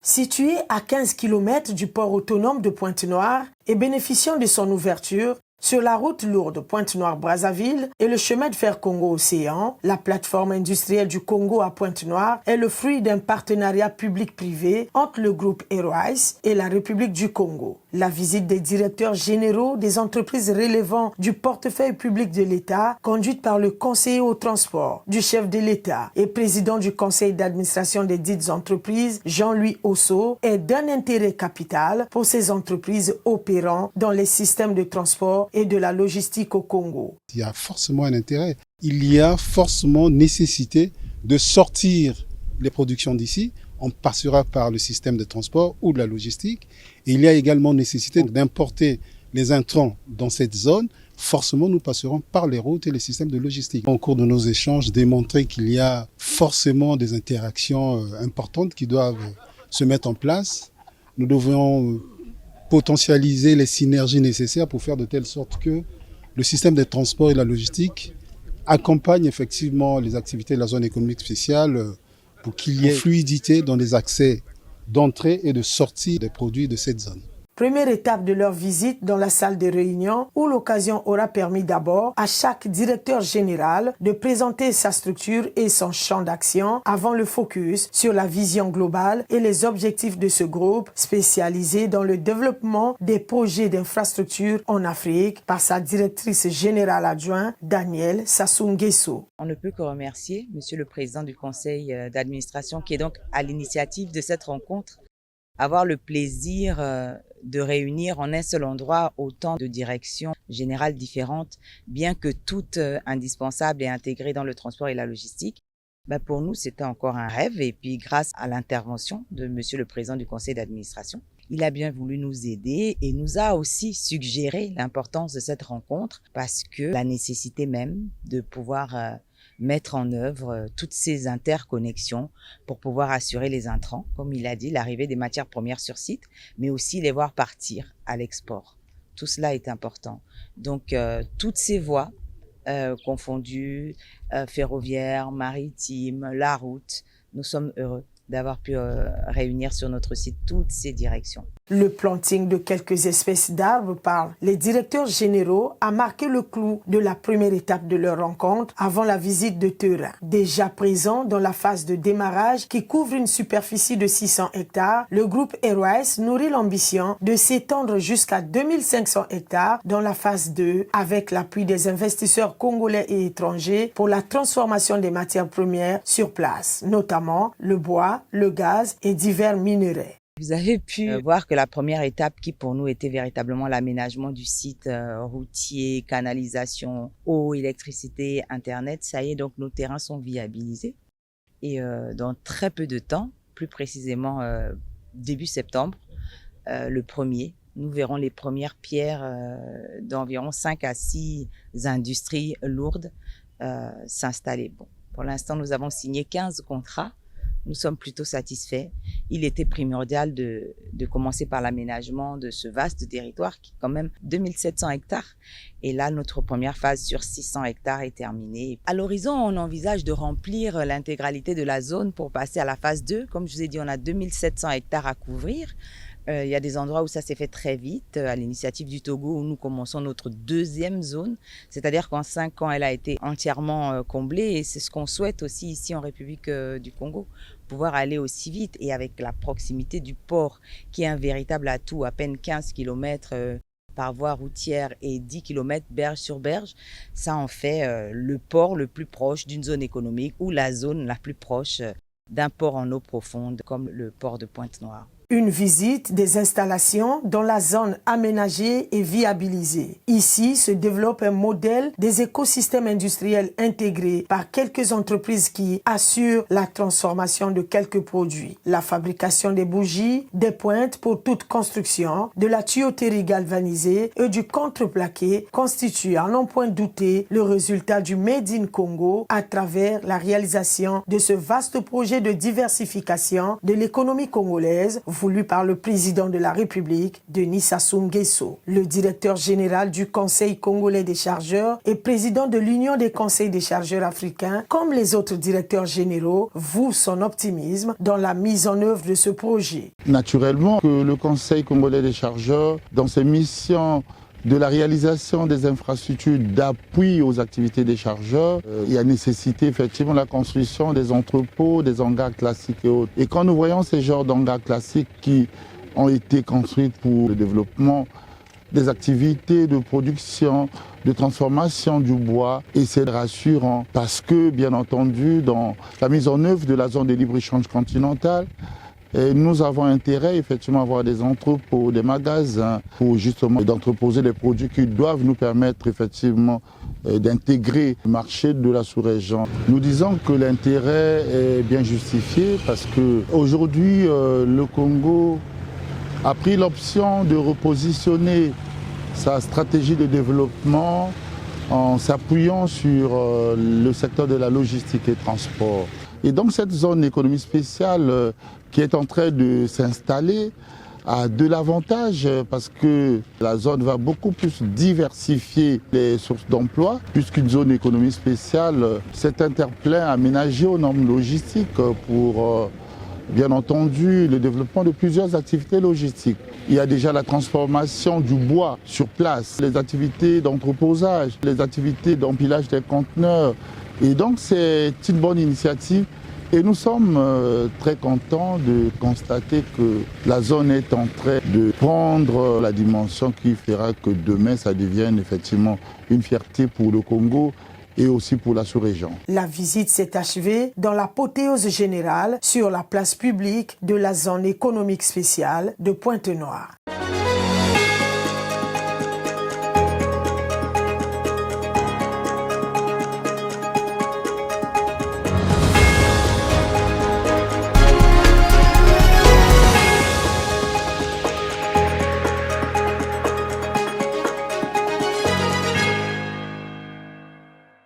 Situé à 15 km du port autonome de Pointe-Noire et bénéficiant de son ouverture, sur la route lourde Pointe-Noire-Brazzaville et le chemin de fer Congo-Océan, la plateforme industrielle du Congo à Pointe-Noire est le fruit d'un partenariat public-privé entre le groupe Airwise et la République du Congo. La visite des directeurs généraux des entreprises relevant du portefeuille public de l'État, conduite par le conseiller au transport du chef de l'État et président du conseil d'administration des dites entreprises, Jean-Louis Osso, est d'un intérêt capital pour ces entreprises opérant dans les systèmes de transport et de la logistique au Congo. Il y a forcément un intérêt. Il y a forcément nécessité de sortir les productions d'ici. On passera par le système de transport ou de la logistique. Et il y a également nécessité d'importer les intrants dans cette zone. Forcément, nous passerons par les routes et les systèmes de logistique. Au cours de nos échanges, démontrer qu'il y a forcément des interactions importantes qui doivent se mettre en place. Nous devons potentialiser les synergies nécessaires pour faire de telle sorte que le système de transport et la logistique accompagne effectivement les activités de la zone économique spéciale pour qu'il y ait fluidité dans les accès d'entrée et de sortie des produits de cette zone. Première étape de leur visite dans la salle de réunion où l'occasion aura permis d'abord à chaque directeur général de présenter sa structure et son champ d'action avant le focus sur la vision globale et les objectifs de ce groupe spécialisé dans le développement des projets d'infrastructure en Afrique par sa directrice générale adjointe Danielle Sassou Nguesso. On ne peut que remercier Monsieur le Président du Conseil d'administration qui est donc à l'initiative de cette rencontre. Avoir le plaisir de réunir en un seul endroit autant de directions générales différentes, bien que toutes indispensables et intégrées dans le transport et la logistique. Pour nous, c'était encore un rêve. Et puis, grâce à l'intervention de Monsieur le Président du Conseil d'administration, il a bien voulu nous aider et nous a aussi suggéré l'importance de cette rencontre parce que la nécessité même de pouvoir mettre en œuvre toutes ces interconnexions pour pouvoir assurer les intrants, comme il a dit, l'arrivée des matières premières sur site, mais aussi les voir partir à l'export. Tout cela est important. Donc, toutes ces voies confondues, ferroviaires, maritimes, la route, nous sommes heureux d'avoir pu réunir sur notre site toutes ces directions. Le planting de quelques espèces d'arbres par les directeurs généraux a marqué le clou de la première étape de leur rencontre avant la visite de terrain. Déjà présent dans la phase de démarrage qui couvre une superficie de 600 hectares, le groupe Airwise nourrit l'ambition de s'étendre jusqu'à 2500 hectares dans la phase 2 avec l'appui des investisseurs congolais et étrangers pour la transformation des matières premières sur place, notamment le bois, le gaz et divers minerais. Vous avez pu voir que la première étape qui pour nous était véritablement l'aménagement du site routier, canalisation, eau, électricité, internet, ça y est, donc nos terrains sont viabilisés. Et dans très peu de temps, plus précisément début septembre, le 1er, nous verrons les premières pierres d'environ 5 à 6 industries lourdes s'installer. Bon, pour l'instant, nous avons signé 15 contrats. Nous sommes plutôt satisfaits. Il était primordial de commencer par l'aménagement de ce vaste territoire qui est quand même 2700 hectares. Et là, notre première phase sur 600 hectares est terminée. À l'horizon, on envisage de remplir l'intégralité de la zone pour passer à la phase 2. Comme je vous ai dit, on a 2700 hectares à couvrir. Il y a des endroits où ça s'est fait très vite, à l'initiative du Togo, où nous commençons notre deuxième zone. C'est-à-dire qu'en 5 ans, elle a été entièrement comblée et c'est ce qu'on souhaite aussi ici en République du Congo, pouvoir aller aussi vite. Et avec la proximité du port, qui est un véritable atout, à peine 15 km par voie routière et 10 km berge sur berge, ça en fait le port le plus proche d'une zone économique ou la zone la plus proche d'un port en eau profonde, comme le port de Pointe-Noire. Une visite des installations dans la zone aménagée et viabilisée. Ici se développe un modèle des écosystèmes industriels intégrés par quelques entreprises qui assurent la transformation de quelques produits. La fabrication des bougies, des pointes pour toute construction, de la tuyauterie galvanisée et du contreplaqué constituent à n'en point douter le résultat du Made in Congo à travers la réalisation de ce vaste projet de diversification de l'économie congolaise, voulu par le président de la République, Denis Sassou Nguesso. Le directeur général du Conseil congolais des chargeurs et président de l'Union des conseils des chargeurs africains, comme les autres directeurs généraux, voue son optimisme dans la mise en œuvre de ce projet. Naturellement, que le Conseil congolais des chargeurs, dans ses missions de la réalisation des infrastructures d'appui aux activités des chargeurs, il y a nécessité effectivement la construction des entrepôts, des hangars classiques et autres. Et quand nous voyons ces genres d'hangars classiques qui ont été construits pour le développement des activités de production, de transformation du bois, et c'est rassurant parce que, bien entendu, dans la mise en œuvre de la zone de libre-échange continentale, et nous avons intérêt effectivement à avoir des entrepôts, des magasins pour justement d'entreposer les produits qui doivent nous permettre effectivement d'intégrer le marché de la sous-région. Nous disons que l'intérêt est bien justifié parce que aujourd'hui le Congo a pris l'option de repositionner sa stratégie de développement en s'appuyant sur le secteur de la logistique et transport. Et donc cette zone d'économie spéciale qui est en train de s'installer a de l'avantage parce que la zone va beaucoup plus diversifier les sources d'emploi puisqu'une zone d'économie spéciale s'est interplein aménagée aux normes logistiques pour bien entendu le développement de plusieurs activités logistiques. Il y a déjà la transformation du bois sur place, les activités d'entreposage, les activités d'empilage des conteneurs. Et donc c'est une bonne initiative et nous sommes très contents de constater que la zone est en train de prendre la dimension qui fera que demain ça devienne effectivement une fierté pour le Congo et aussi pour la sous-région. La visite s'est achevée dans l'apothéose générale sur la place publique de la zone économique spéciale de Pointe-Noire.